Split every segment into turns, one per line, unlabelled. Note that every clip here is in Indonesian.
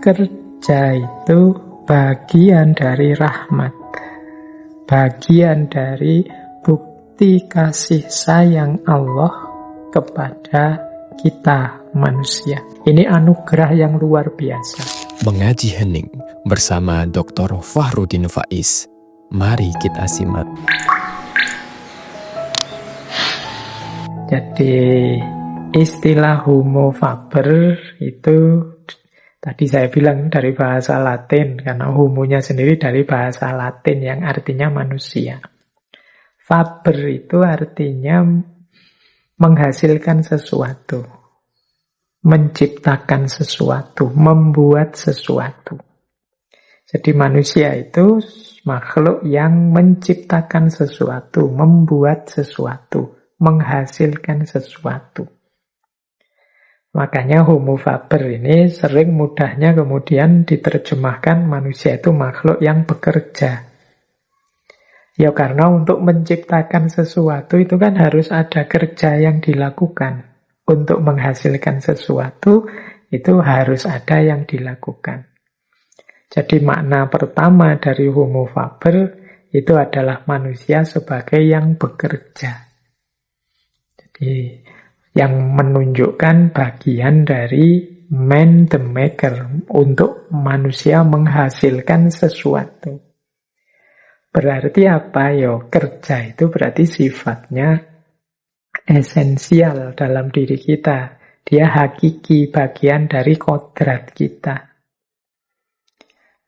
kerja itu bagian dari rahmat, bagian dari bukti kasih sayang Allah kepada kita manusia. Ini anugerah yang luar biasa.
Mengaji hening bersama Dr. Fahrudin Faiz. Mari kita simak.
Jadi istilah homo faber itu tadi saya bilang dari bahasa Latin, karena homonya sendiri dari bahasa Latin yang artinya manusia. Faber itu artinya menghasilkan sesuatu, menciptakan sesuatu, membuat sesuatu. Jadi manusia itu makhluk yang menciptakan sesuatu, membuat sesuatu, menghasilkan sesuatu. Makanya homo faber ini sering mudahnya kemudian diterjemahkan manusia itu makhluk yang bekerja. Ya karena untuk menciptakan sesuatu itu kan harus ada kerja yang dilakukan. Untuk menghasilkan sesuatu itu harus ada yang dilakukan. Jadi makna pertama dari homo faber itu adalah manusia sebagai yang bekerja. Jadi yang menunjukkan bagian dari man the maker, untuk manusia menghasilkan sesuatu. Berarti apa? Yo, kerja itu berarti sifatnya esensial dalam diri kita. Dia hakiki, bagian dari kodrat kita.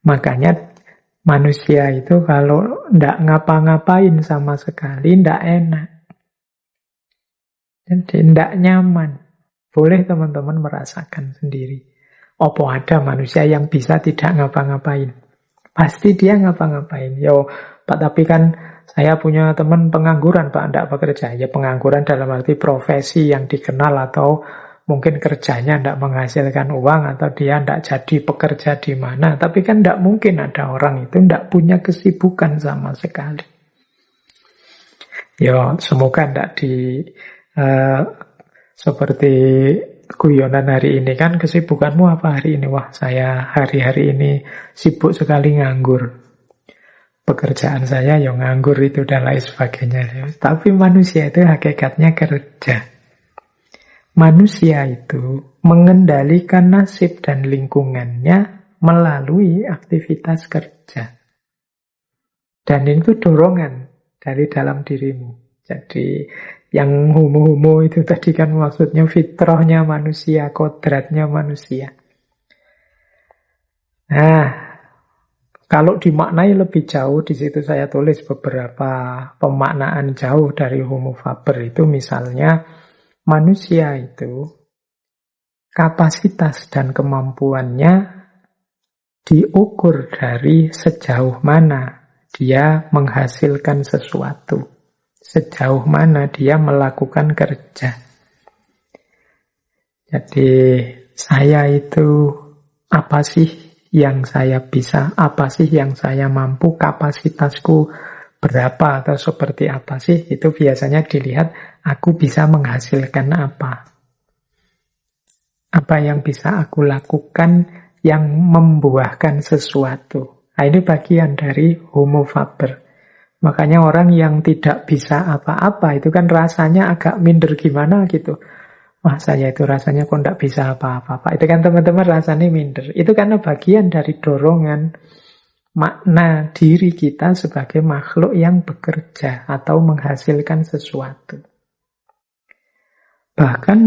Makanya manusia itu kalau ndak ngapa-ngapain sama sekali, ndak enak. Jadi ndak nyaman. Boleh teman-teman merasakan sendiri. Apa ada manusia yang bisa tidak ngapa-ngapain? Pasti dia ngapa-ngapain. Yo, Pak, tapi kan saya punya teman pengangguran, Pak, ndak bekerja. Ya pengangguran dalam arti profesi yang dikenal, atau mungkin kerjanya ndak menghasilkan uang, atau dia ndak jadi pekerja di mana. Tapi kan ndak mungkin ada orang itu ndak punya kesibukan sama sekali. Yo, semoga ndak seperti guyonan hari ini kan, kesibukanmu apa hari ini? Wah, saya hari-hari ini sibuk sekali nganggur. Pekerjaan saya yang nganggur itu dan lain sebagainya. Tapi manusia itu hakikatnya kerja. Manusia itu mengendalikan nasib dan lingkungannya melalui aktivitas kerja. Dan itu dorongan dari dalam dirimu. Jadi yang homo-homo itu tadi kan maksudnya fitrahnya manusia, kodratnya manusia. Nah, kalau dimaknai lebih jauh, di situ saya tulis beberapa pemaknaan jauh dari homo faber itu. Misalnya, manusia itu kapasitas dan kemampuannya diukur dari sejauh mana dia menghasilkan sesuatu, sejauh mana dia melakukan kerja. Jadi, saya itu apa sih yang saya bisa, apa sih yang saya mampu, kapasitasku berapa atau seperti apa sih, itu biasanya dilihat aku bisa menghasilkan apa yang bisa aku lakukan yang membuahkan sesuatu. Nah, ini bagian dari homo faber. Makanya orang yang tidak bisa apa-apa itu kan rasanya agak minder gimana gitu. Wah, saya itu rasanya kok tidak bisa apa-apa. Itu kan teman-teman rasanya minder. Itu karena bagian dari dorongan makna diri kita sebagai makhluk yang bekerja atau menghasilkan sesuatu. Bahkan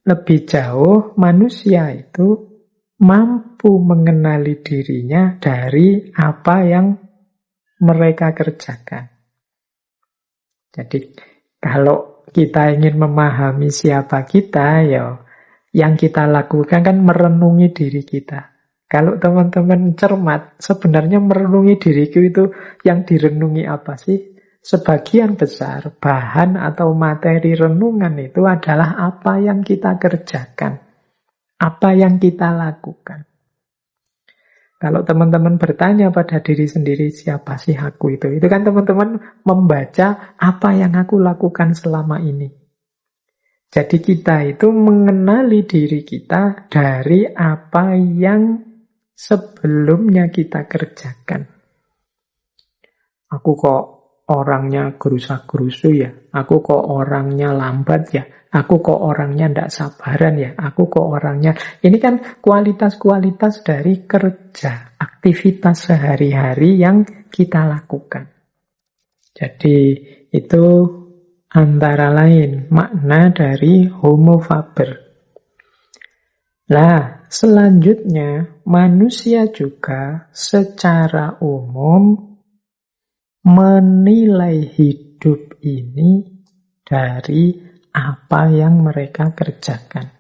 lebih jauh, manusia itu mampu mengenali dirinya dari apa yang mereka kerjakan. Jadi kalau kita ingin memahami siapa kita, ya yang kita lakukan kan merenungi diri kita. Kalau teman-teman cermat, sebenarnya merenungi diriku itu yang direnungi apa sih? Sebagian besar bahan atau materi renungan itu adalah apa yang kita kerjakan, apa yang kita lakukan. Kalau teman-teman bertanya pada diri sendiri, siapa sih aku itu? Itu kan teman-teman membaca apa yang aku lakukan selama ini. Jadi kita itu mengenali diri kita dari apa yang sebelumnya kita kerjakan. Aku kok orangnya gerusa-gerusu ya, aku kok orangnya lambat ya, aku kok orangnya tidak sabaran ya, aku kok orangnya... Ini kan kualitas-kualitas dari kerja, aktivitas sehari-hari yang kita lakukan. Jadi itu antara lain makna dari homo faber. Nah, selanjutnya manusia juga secara umum menilai hidup ini dari apa yang mereka kerjakan.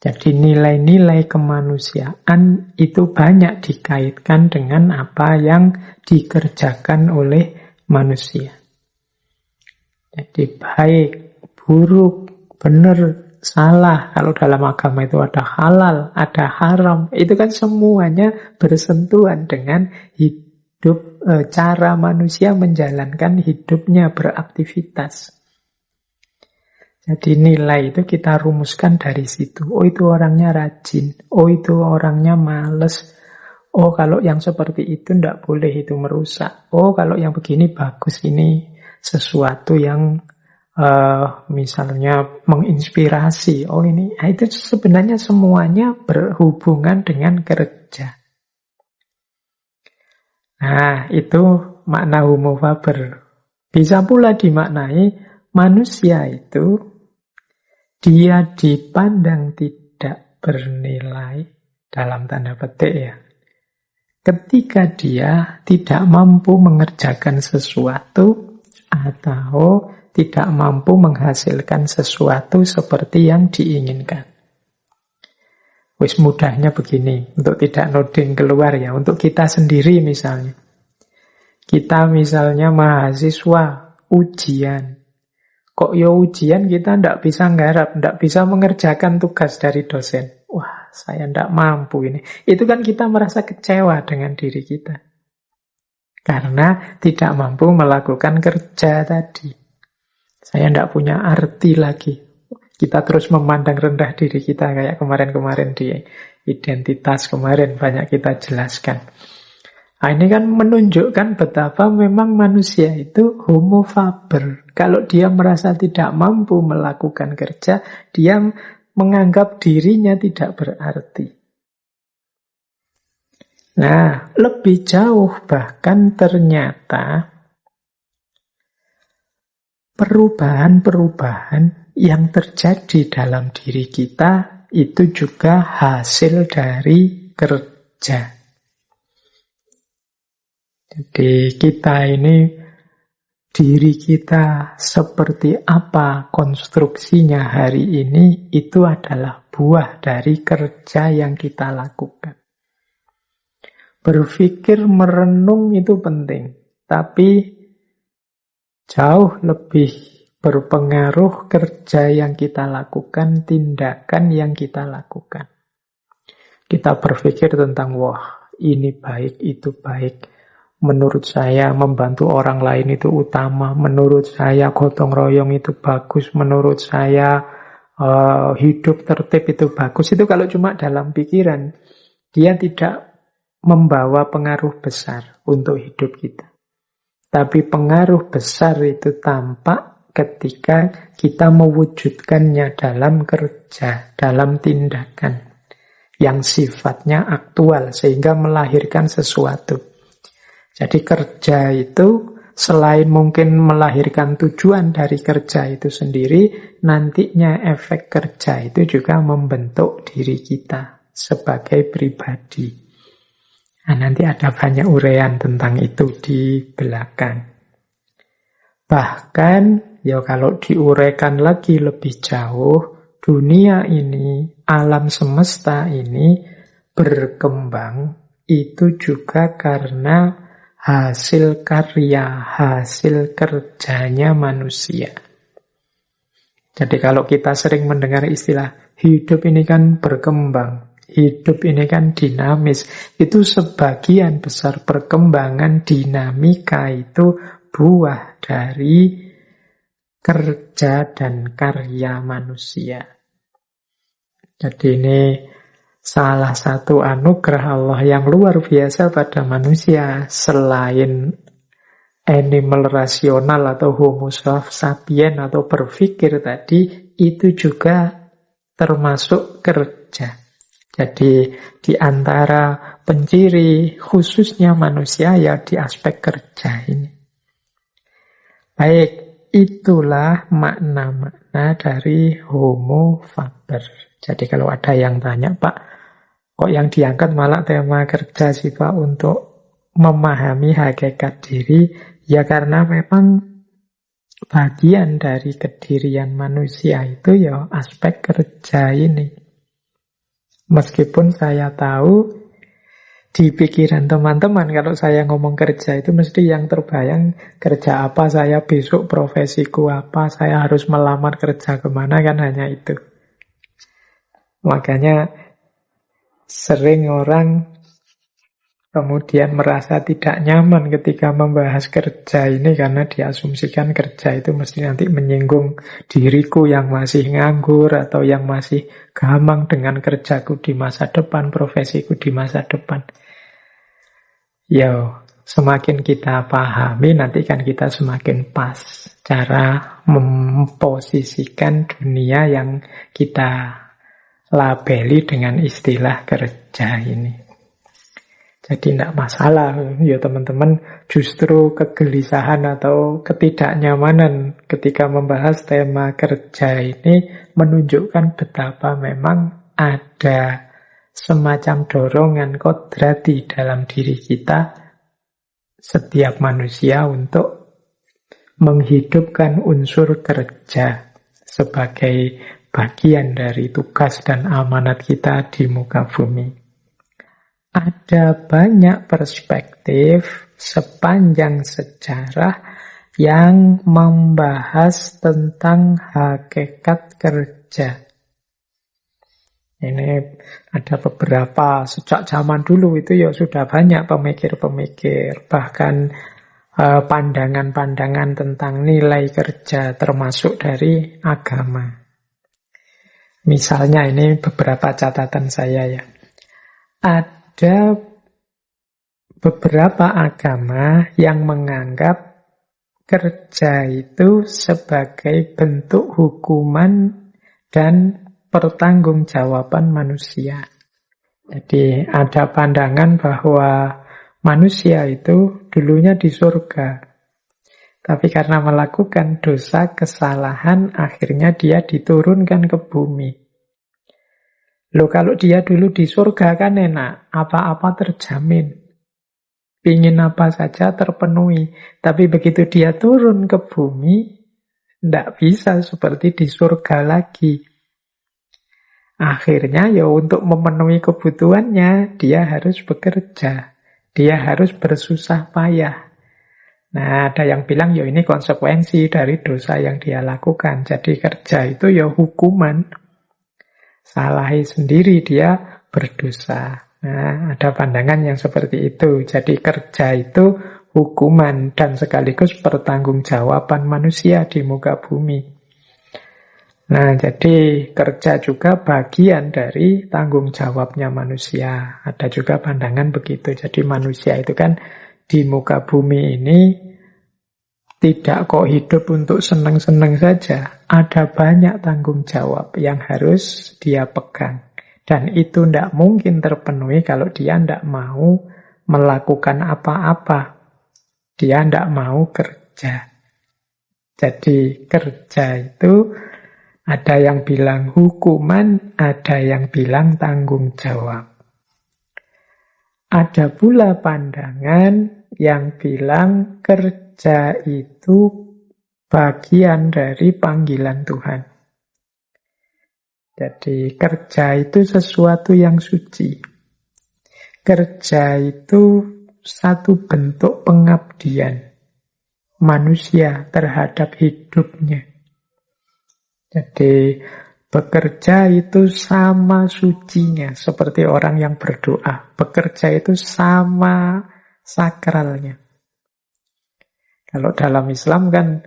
Jadi nilai-nilai kemanusiaan itu banyak dikaitkan dengan apa yang dikerjakan oleh manusia. Jadi baik, buruk, benar, salah. Kalau dalam agama itu ada halal, ada haram. Itu kan semuanya bersentuhan dengan hidup, cara manusia menjalankan hidupnya, beraktivitas. Jadi nilai itu kita rumuskan dari situ. Oh, itu orangnya rajin. Oh, itu orangnya males. Oh, kalau yang seperti itu tidak boleh, itu merusak. Oh, kalau yang begini bagus, ini sesuatu yang misalnya menginspirasi. Oh, ini itu sebenarnya semuanya berhubungan dengan kerja. Nah, itu makna homo faber. Bisa pula dimaknai manusia itu dia dipandang tidak bernilai dalam tanda petik ya. Ketika dia tidak mampu mengerjakan sesuatu atau tidak mampu menghasilkan sesuatu seperti yang diinginkan. Wis mudahnya begini, untuk tidak noding keluar ya, untuk kita sendiri misalnya. Kita misalnya mahasiswa ujian. Kok ya ujian kita tidak bisa nggarap, tidak bisa mengerjakan tugas dari dosen. Wah, saya tidak mampu ini. Itu kan kita merasa kecewa dengan diri kita. Karena tidak mampu melakukan kerja tadi. Saya tidak punya arti lagi. Kita terus memandang rendah diri kita kayak kemarin-kemarin di identitas kemarin banyak kita jelaskan. Nah, ini kan menunjukkan betapa memang manusia itu homo faber. Kalau dia merasa tidak mampu melakukan kerja, dia menganggap dirinya tidak berarti. Nah, lebih jauh bahkan ternyata perubahan-perubahan yang terjadi dalam diri kita itu juga hasil dari kerja. Jadi kita ini, diri kita seperti apa konstruksinya hari ini, itu adalah buah dari kerja yang kita lakukan. Berpikir, merenung itu penting, tapi jauh lebih berpengaruh kerja yang kita lakukan, tindakan yang kita lakukan. Kita berpikir tentang, wah, ini baik, itu baik. Menurut saya membantu orang lain itu utama. Menurut saya gotong royong itu bagus. Menurut saya hidup tertib itu bagus. Itu kalau cuma dalam pikiran, dia tidak membawa pengaruh besar untuk hidup kita. Tapi pengaruh besar itu tampak ketika kita mewujudkannya dalam kerja, dalam tindakan yang sifatnya aktual sehingga melahirkan sesuatu. Jadi kerja itu selain mungkin melahirkan tujuan dari kerja itu sendiri, nantinya efek kerja itu juga membentuk diri kita sebagai pribadi. Nah, nanti ada banyak uraian tentang itu di belakang. Bahkan, ya kalau diuraikan lagi lebih jauh, dunia ini, alam semesta ini berkembang itu juga karena hasil karya, hasil kerjanya manusia. Jadi kalau kita sering mendengar istilah hidup ini kan berkembang, hidup ini kan dinamis, itu sebagian besar perkembangan dinamika itu buah dari kerja dan karya manusia. Jadi ini Salah satu anugerah Allah yang luar biasa pada manusia selain animal rasional atau homo sapien atau berpikir tadi, itu juga termasuk kerja. Jadi di antara penciri khususnya manusia ya di aspek kerja ini. Baik, itulah makna-makna dari homo faber. Jadi kalau ada yang tanya, Pak, kok yang diangkat malah tema kerja sih Pak untuk memahami hakikat diri? Ya karena memang bagian dari kedirian manusia itu ya aspek kerja ini. Meskipun saya tahu di pikiran teman-teman kalau saya ngomong kerja itu mesti yang terbayang kerja apa, saya besok profesiku apa, saya harus melamar kerja kemana, kan hanya itu. Makanya sering orang kemudian merasa tidak nyaman ketika membahas kerja ini karena diasumsikan kerja itu mesti nanti menyinggung diriku yang masih nganggur atau yang masih gamang dengan kerjaku di masa depan, profesiku di masa depan. Ya, semakin kita pahami nanti kan kita semakin pas cara memposisikan dunia yang kita labeli dengan istilah kerja ini. Jadi tidak masalah ya teman-teman, justru kegelisahan atau ketidaknyamanan ketika membahas tema kerja ini menunjukkan betapa memang ada semacam dorongan kodrati dalam diri kita, setiap manusia, untuk menghidupkan unsur kerja sebagai bagian dari tugas dan amanat kita di muka bumi. Ada banyak perspektif sepanjang sejarah yang membahas tentang hakikat kerja. Ini ada beberapa, sejak zaman dulu itu ya sudah banyak pemikir-pemikir, bahkan pandangan-pandangan tentang nilai kerja termasuk dari agama. Misalnya ini beberapa catatan saya ya. Ada beberapa agama yang menganggap kerja itu sebagai bentuk hukuman dan pertanggungjawaban manusia. Jadi ada pandangan bahwa manusia itu dulunya di surga, tapi karena melakukan dosa kesalahan akhirnya dia diturunkan ke bumi. Loh kalau dia dulu di surga kan enak, apa-apa terjamin. Pingin apa saja terpenuhi. Tapi begitu dia turun ke bumi, tidak bisa seperti di surga lagi. Akhirnya ya untuk memenuhi kebutuhannya, dia harus bekerja. Dia harus bersusah payah. Nah ada yang bilang ya ini konsekuensi dari dosa yang dia lakukan. Jadi kerja itu ya hukuman. Salahi sendiri dia berdosa. Nah, ada pandangan yang seperti itu. Jadi kerja itu hukuman dan sekaligus pertanggungjawaban manusia di muka bumi. Nah, jadi kerja juga bagian dari tanggung jawabnya manusia. Ada juga pandangan begitu. Jadi manusia itu kan di muka bumi ini tidak kok hidup untuk senang-senang saja. Ada banyak tanggung jawab yang harus dia pegang. Dan itu tidak mungkin terpenuhi kalau dia tidak mau melakukan apa-apa. Dia tidak mau kerja. Jadi kerja itu ada yang bilang hukuman, ada yang bilang tanggung jawab. Ada pula pandangan yang bilang kerja itu bagian dari panggilan Tuhan. Jadi kerja itu sesuatu yang suci. Kerja itu satu bentuk pengabdian manusia terhadap hidupnya. Jadi bekerja itu sama sucinya, seperti orang yang berdoa. Bekerja itu sama sakralnya. Kalau dalam Islam kan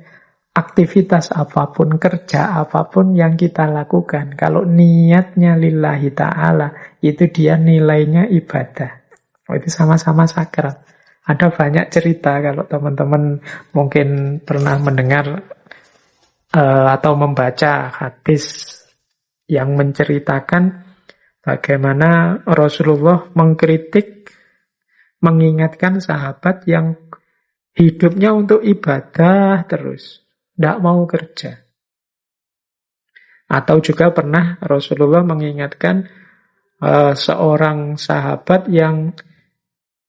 aktivitas apapun, kerja apapun yang kita lakukan, kalau niatnya lillahi ta'ala, itu dia nilainya ibadah. Itu sama-sama sakral. Ada banyak cerita kalau teman-teman mungkin pernah mendengar atau membaca hadis yang menceritakan bagaimana Rasulullah mengkritik, mengingatkan sahabat yang hidupnya untuk ibadah terus, tidak mau kerja. Atau juga pernah Rasulullah mengingatkan seorang sahabat yang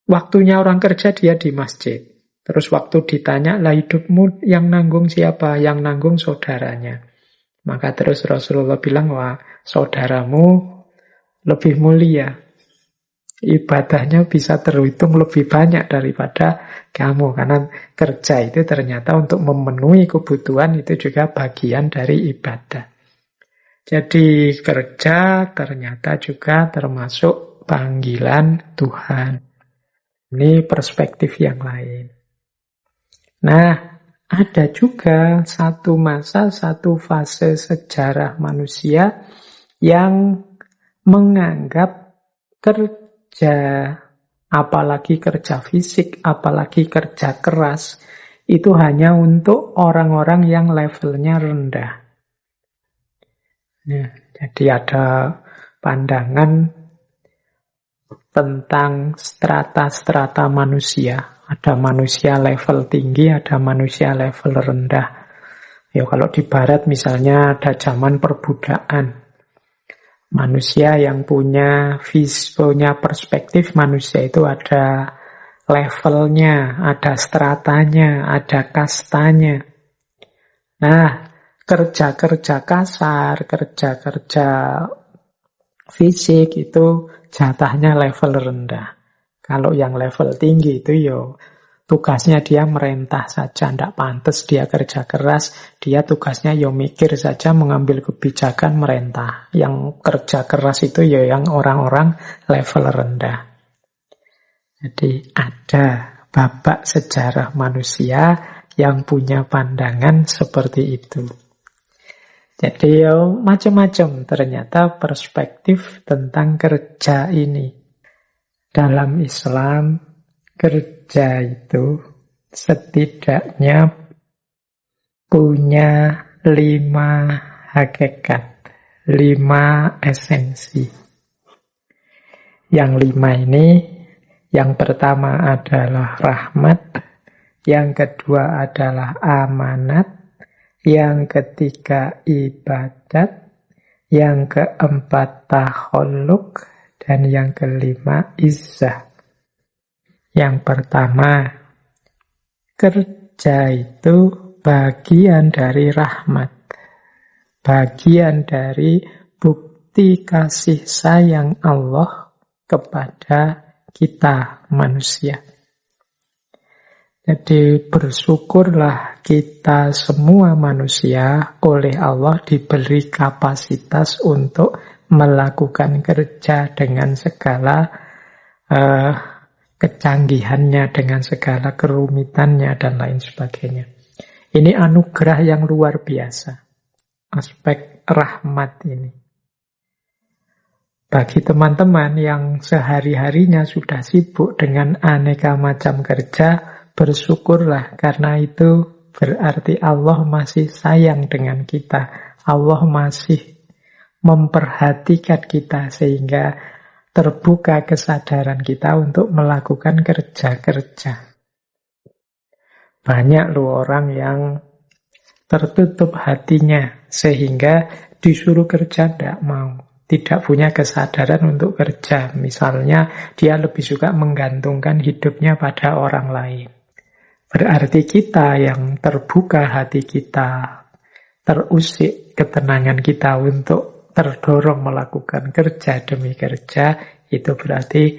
waktunya orang kerja dia di masjid. Terus waktu ditanya, lah hidupmu yang nanggung siapa? Yang nanggung saudaranya. Maka terus Rasulullah bilang, wah saudaramu lebih mulia. Ibadahnya bisa terhitung lebih banyak daripada kamu. Karena kerja itu ternyata untuk memenuhi kebutuhan itu juga bagian dari ibadah. Jadi kerja ternyata juga termasuk panggilan Tuhan. Ini perspektif yang lain. Nah, ada juga satu masa, satu fase sejarah manusia yang menganggap kerja, apalagi kerja fisik, apalagi kerja keras, itu hanya untuk orang-orang yang levelnya rendah. Nah, jadi ada pandangan tentang strata-strata manusia. Ada manusia level tinggi, ada manusia level rendah. Ya, kalau di barat misalnya ada zaman perbudakan. Manusia yang punya perspektif manusia itu ada levelnya, ada stratanya, ada kastanya. Nah, kerja-kerja kasar, kerja-kerja fisik itu jatahnya level rendah. Kalau yang level tinggi itu tugasnya dia merentah saja, tidak pantas dia kerja keras, dia tugasnya mikir saja, mengambil kebijakan, merentah. Yang kerja keras itu yang orang-orang level rendah. Jadi ada babak sejarah manusia yang punya pandangan seperti itu. Jadi macam-macam ternyata perspektif tentang kerja ini. Dalam Islam, kerja itu setidaknya punya 5 hakikat, 5 esensi. Yang 5 ini, yang pertama adalah rahmat, yang kedua adalah amanat, yang ketiga ibadat, yang keempat takhalluk, dan yang kelima izzah. Yang pertama, kerja itu bagian dari rahmat, bagian dari bukti kasih sayang Allah kepada kita manusia. Jadi bersyukurlah kita semua manusia oleh Allah diberi kapasitas untuk melakukan kerja dengan segala kecanggihannya, dengan segala kerumitannya, dan lain sebagainya. Ini anugerah yang luar biasa, aspek rahmat ini. Bagi teman-teman yang sehari-harinya sudah sibuk dengan aneka macam kerja, bersyukurlah, karena itu berarti Allah masih sayang dengan kita. Allah masih memperhatikan kita sehingga terbuka kesadaran kita untuk melakukan kerja-kerja. Banyak loh orang yang tertutup hatinya sehingga disuruh kerja tidak mau, tidak punya kesadaran untuk kerja. Misalnya dia lebih suka menggantungkan hidupnya pada orang lain. Berarti kita yang terbuka hati kita, terusik ketenangan kita untuk terdorong melakukan kerja demi kerja, itu berarti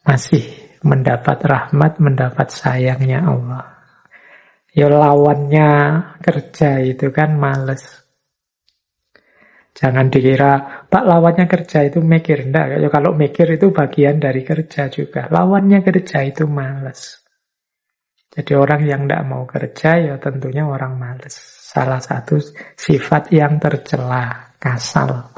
masih mendapat rahmat, mendapat sayangnya Allah. Lawannya kerja itu kan males. Jangan dikira, Pak, lawannya kerja itu mikir. Enggak, kalau mikir itu bagian dari kerja juga. Lawannya kerja itu males. Jadi orang yang tidak mau kerja ya tentunya orang malas. Salah satu sifat yang tercela, kasal.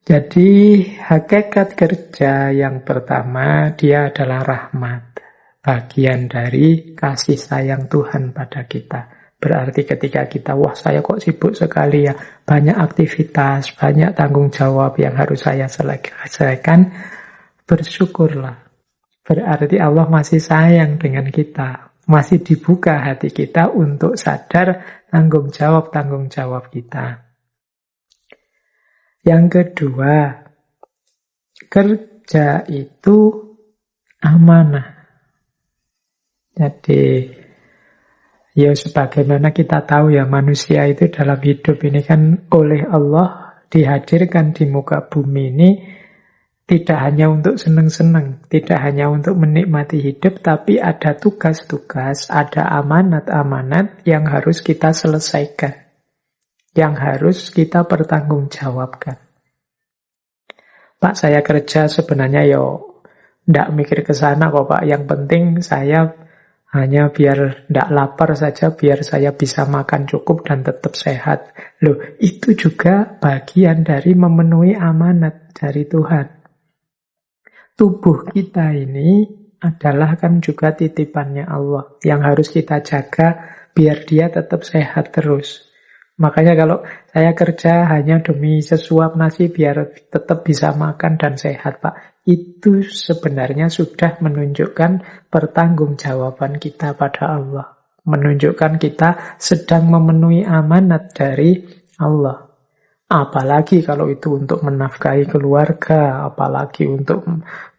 Jadi hakikat kerja yang pertama, dia adalah rahmat. Bagian dari kasih sayang Tuhan pada kita. Berarti ketika kita, wah saya kok sibuk sekali ya, banyak aktivitas, banyak tanggung jawab yang harus saya selesaikan, bersyukurlah. Berarti Allah masih sayang dengan kita. Masih dibuka hati kita untuk sadar tanggung jawab kita. Yang kedua, kerja itu amanah. Jadi, ya sebagaimana kita tahu ya, manusia itu dalam hidup ini kan oleh Allah dihadirkan di muka bumi ini tidak hanya untuk senang-senang, tidak hanya untuk menikmati hidup, tapi ada tugas-tugas, ada amanat-amanat yang harus kita selesaikan, yang harus kita pertanggungjawabkan. Pak, saya kerja sebenarnya ndak mikir ke sana kok Pak, yang penting saya hanya biar ndak lapar saja, biar saya bisa makan cukup dan tetap sehat. Loh, itu juga bagian dari memenuhi amanat dari Tuhan. Tubuh kita ini adalah kan juga titipannya Allah yang harus kita jaga biar dia tetap sehat terus. Makanya kalau saya kerja hanya demi sesuap nasi biar tetap bisa makan dan sehat, Pak, itu sebenarnya sudah menunjukkan pertanggungjawaban kita pada Allah. Menunjukkan kita sedang memenuhi amanat dari Allah. Apalagi kalau itu untuk menafkahi keluarga, apalagi untuk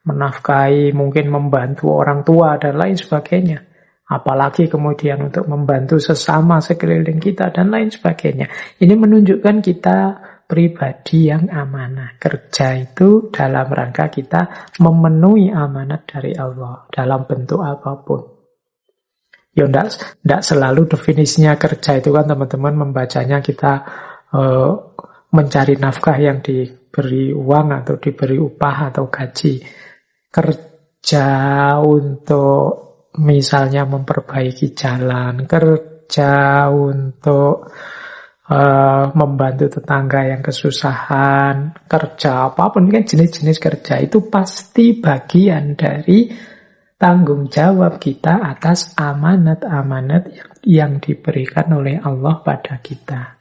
menafkahi mungkin membantu orang tua dan lain sebagainya. Apalagi kemudian untuk membantu sesama sekeliling kita dan lain sebagainya. Ini menunjukkan kita pribadi yang amanah. Kerja itu dalam rangka kita memenuhi amanat dari Allah dalam bentuk apapun. Ya enggak selalu definisinya kerja itu kan teman-teman membacanya kita mencari nafkah yang diberi uang atau diberi upah atau gaji. Kerja untuk misalnya memperbaiki jalan, kerja untuk membantu tetangga yang kesusahan, kerja apapun kan jenis-jenis kerja itu pasti bagian dari tanggung jawab kita atas amanat-amanat yang diberikan oleh Allah pada kita.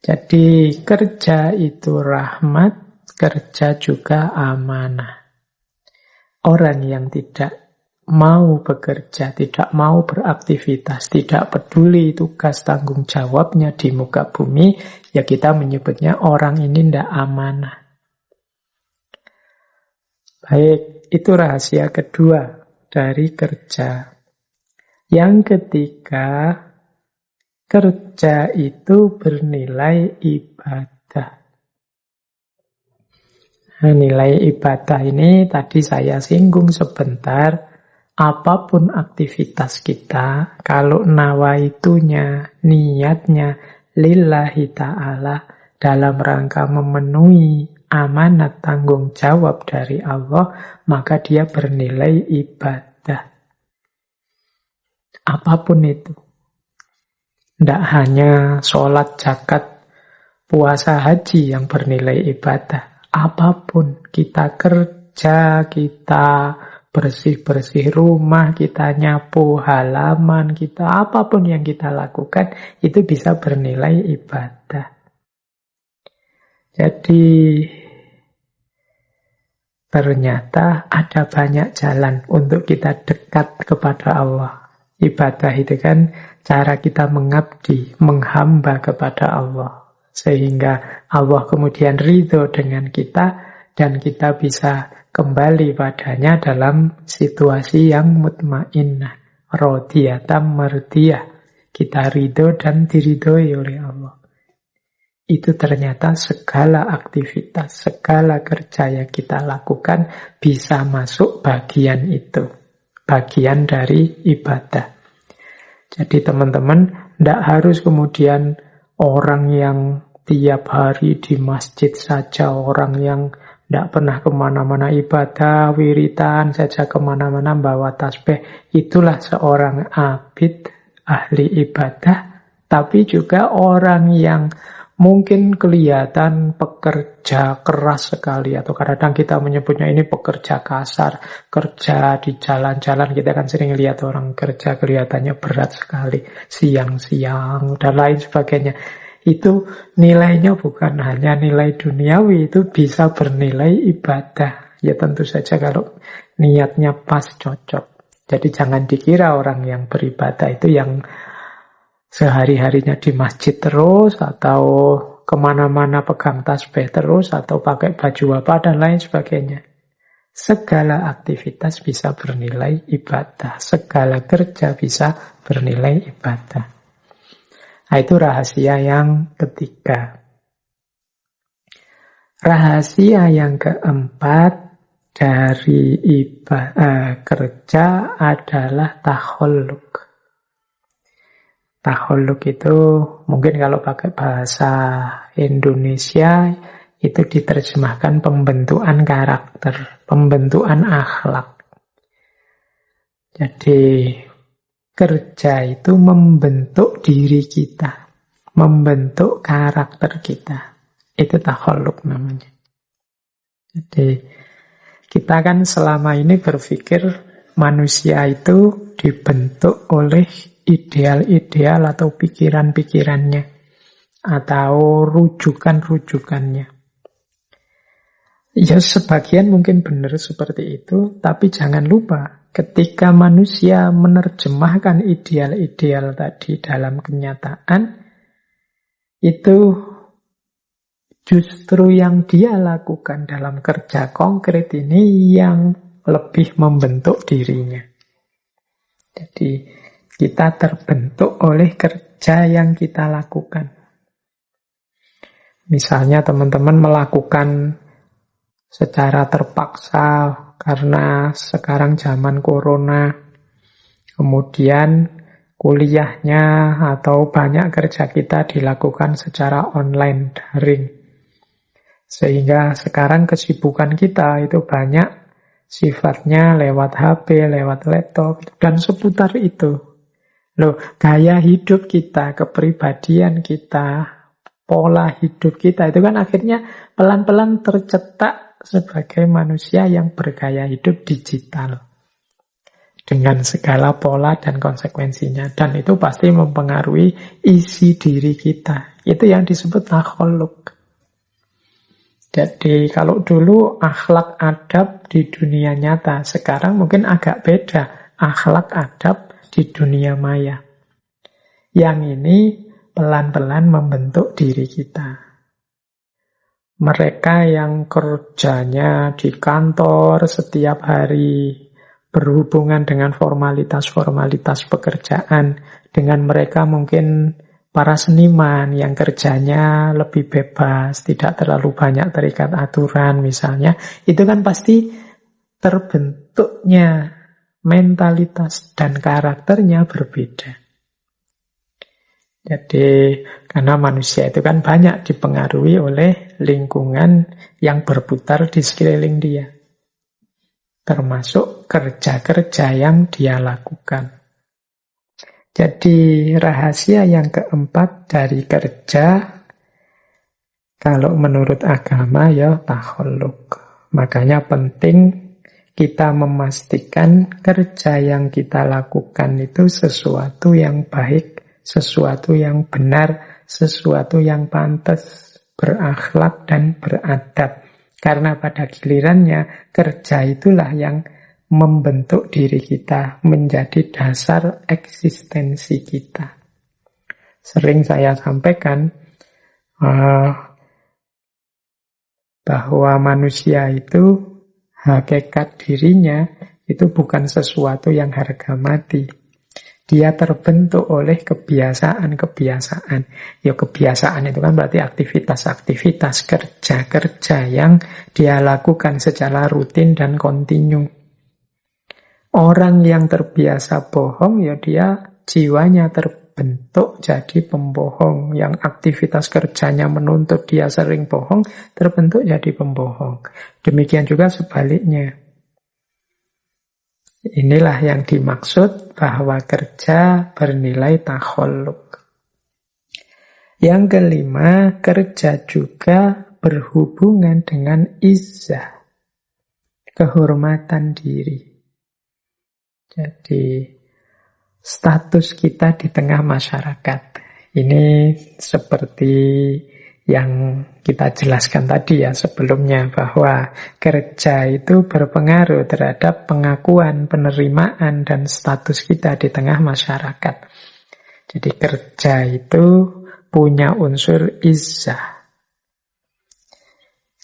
Jadi kerja itu rahmat, kerja juga amanah. Orang yang tidak mau bekerja, tidak mau beraktivitas, tidak peduli tugas tanggung jawabnya di muka bumi, ya kita menyebutnya orang ini tidak amanah. Baik, itu rahasia kedua dari kerja. Yang ketiga, kerja itu bernilai ibadah. Nah, nilai ibadah ini tadi saya singgung sebentar. Apapun aktivitas kita, kalau nawaitunya, niatnya lillahi ta'ala dalam rangka memenuhi amanat tanggung jawab dari Allah, maka dia bernilai ibadah. Apapun itu. Tidak hanya sholat, zakat, puasa, haji yang bernilai ibadah. Apapun, kita kerja, kita bersih-bersih rumah, kita nyapu halaman, kita apapun yang kita lakukan, itu bisa bernilai ibadah. Jadi, ternyata ada banyak jalan untuk kita dekat kepada Allah. Ibadah itu kan cara kita mengabdi, menghamba kepada Allah. Sehingga Allah kemudian ridho dengan kita dan kita bisa kembali padanya dalam situasi yang mutmainnah, radiyatan mardiyah. Kita ridho dan diridhoi oleh Allah. Itu ternyata segala aktivitas, segala kerja yang kita lakukan bisa masuk bagian itu. Bagian dari ibadah. Jadi teman-teman, tidak harus kemudian orang yang tiap hari di masjid saja, orang yang tidak pernah kemana-mana ibadah, wiritan saja kemana-mana bawa tasbih. Itulah seorang abid, ahli ibadah, tapi juga orang yang mungkin kelihatan pekerja keras sekali. Atau kadang-kadang kita menyebutnya ini pekerja kasar, kerja di jalan-jalan. Kita kan sering lihat orang kerja kelihatannya berat sekali, siang-siang, dan lain sebagainya. Itu nilainya bukan hanya nilai duniawi, itu bisa bernilai ibadah. Ya tentu saja kalau niatnya pas, cocok. Jadi jangan dikira orang yang beribadah itu yang sehari-harinya di masjid terus, atau kemana-mana pegang tasbih terus, atau pakai baju apa, dan lain sebagainya. Segala aktivitas bisa bernilai ibadah. Segala kerja bisa bernilai ibadah. Nah, itu rahasia yang ketiga. Rahasia yang keempat dari kerja adalah takhalluk. Takhalluk itu mungkin kalau pakai bahasa Indonesia itu diterjemahkan pembentukan karakter, pembentukan akhlak. Jadi kerja itu membentuk diri kita, membentuk karakter kita. Itu takhalluk namanya. Jadi kita kan selama ini berpikir manusia itu dibentuk oleh ideal-ideal atau pikiran-pikirannya, atau rujukan-rujukannya. Ya sebagian mungkin benar seperti itu, tapi jangan lupa ketika manusia menerjemahkan ideal-ideal tadi dalam kenyataan, itu justru yang dia lakukan dalam kerja konkret ini yang lebih membentuk dirinya. Jadi kita terbentuk oleh kerja yang kita lakukan. Misalnya teman-teman melakukan secara terpaksa karena sekarang zaman corona, kemudian kuliahnya atau banyak kerja kita dilakukan secara online, daring. Sehingga sekarang kesibukan kita itu banyak sifatnya lewat HP, lewat laptop, dan seputar itu. Loh, gaya hidup kita, kepribadian kita, pola hidup kita, itu kan akhirnya pelan-pelan tercetak sebagai manusia yang bergaya hidup digital. Dengan segala pola dan konsekuensinya. Dan itu pasti mempengaruhi isi diri kita. Itu yang disebut takhalluk. Jadi kalau dulu akhlak adab di dunia nyata, sekarang mungkin agak beda. Akhlak adab di dunia maya. Yang ini pelan-pelan membentuk diri kita. Mereka yang kerjanya di kantor setiap hari, berhubungan dengan formalitas-formalitas pekerjaan, dengan mereka mungkin para seniman yang kerjanya lebih bebas, tidak terlalu banyak terikat aturan misalnya, itu kan pasti terbentuknya mentalitas dan karakternya berbeda. Jadi karena manusia itu kan banyak dipengaruhi oleh lingkungan yang berputar di sekeliling dia. Termasuk kerja-kerja yang dia lakukan. Jadi rahasia yang keempat dari kerja, kalau menurut agama ya takhalluk. Makanya penting kita memastikan kerja yang kita lakukan itu sesuatu yang baik, sesuatu yang benar, sesuatu yang pantas, berakhlak dan beradab. Karena pada gilirannya kerja itulah yang membentuk diri kita menjadi dasar eksistensi kita. Sering saya sampaikan bahwa manusia itu hakikat dirinya itu bukan sesuatu yang harga mati. Dia terbentuk oleh kebiasaan-kebiasaan. Ya kebiasaan itu kan berarti aktivitas-aktivitas, kerja-kerja yang dia lakukan secara rutin dan kontinu. Orang yang terbiasa bohong, ya dia jiwanya terbentuk jadi pembohong. Yang aktivitas kerjanya menuntut dia sering bohong, terbentuk jadi pembohong. Demikian juga sebaliknya. Inilah yang dimaksud bahwa kerja bernilai takhalluk. Yang kelima, kerja juga berhubungan dengan izzah, kehormatan diri. Jadi, status kita di tengah masyarakat. Ini seperti yang kita jelaskan tadi ya sebelumnya, bahwa kerja itu berpengaruh terhadap pengakuan, penerimaan, dan status kita di tengah masyarakat. Jadi kerja itu punya unsur izzah.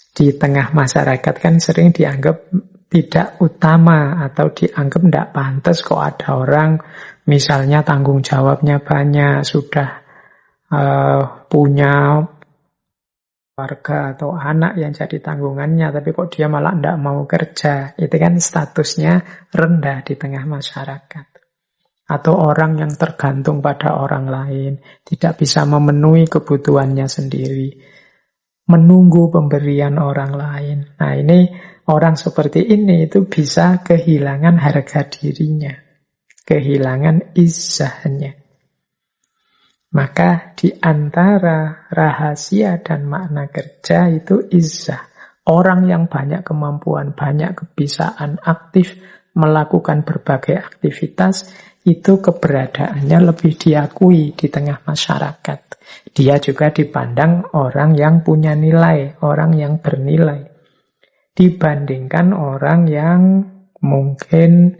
Di tengah masyarakat kan sering dianggap tidak utama atau dianggap tidak pantas kok ada orang misalnya tanggung jawabnya banyak, sudah punya warga atau anak yang jadi tanggungannya, tapi kok dia malah tidak mau kerja. Itu kan statusnya rendah di tengah masyarakat. Atau orang yang tergantung pada orang lain, tidak bisa memenuhi kebutuhannya sendiri, menunggu pemberian orang lain. Nah, ini orang seperti ini itu bisa kehilangan harga dirinya, kehilangan izzahnya. Maka di antara rahasia dan makna kerja itu izzah. Orang yang banyak kemampuan, banyak kebiasaan, aktif melakukan berbagai aktivitas, itu keberadaannya lebih diakui di tengah masyarakat. Dia juga dipandang orang yang punya nilai, orang yang bernilai. Dibandingkan orang yang mungkin,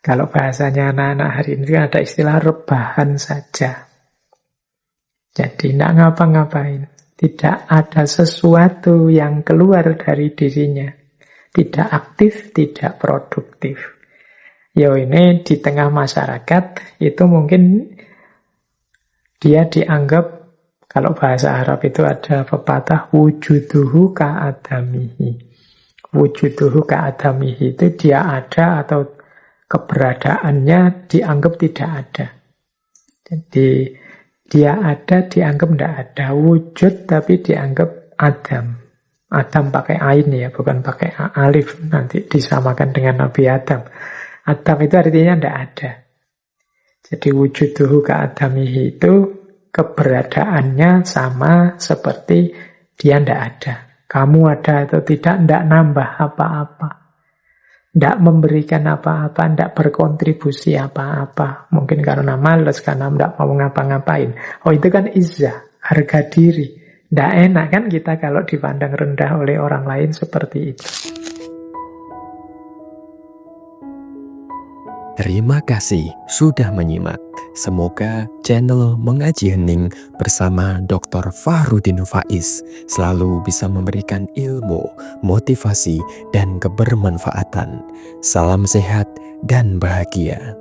kalau bahasanya anak-anak hari ini ada istilah rebahan saja. Jadi tidak ngapa-ngapain. Tidak ada sesuatu yang keluar dari dirinya. Tidak aktif, tidak produktif. Ini di tengah masyarakat itu mungkin dia dianggap, kalau bahasa Arab itu ada pepatah wujuduhu ka'adamihi. Wujuduhu ka'adamihi itu dia ada atau keberadaannya dianggap tidak ada. Jadi dia ada dianggap tidak ada. Wujud tapi dianggap adam. Adam pakai ain ya, bukan pakai alif. Nanti disamakan dengan Nabi Adam. Adam itu artinya tidak ada. Jadi wujuduhu ka'adamihi itu keberadaannya sama seperti dia tidak ada. Kamu ada atau tidak nambah apa-apa. Tidak memberikan apa-apa, tidak berkontribusi apa-apa. Mungkin karena malas, karena tidak mau ngapa-ngapain. Itu kan izzah, harga diri. Tidak enak kan kita kalau dipandang rendah oleh orang lain seperti itu.
Terima kasih sudah menyimak. Semoga channel Mengaji Hening bersama Dr. Fahrudin Faiz selalu bisa memberikan ilmu, motivasi, dan kebermanfaatan. Salam sehat dan bahagia.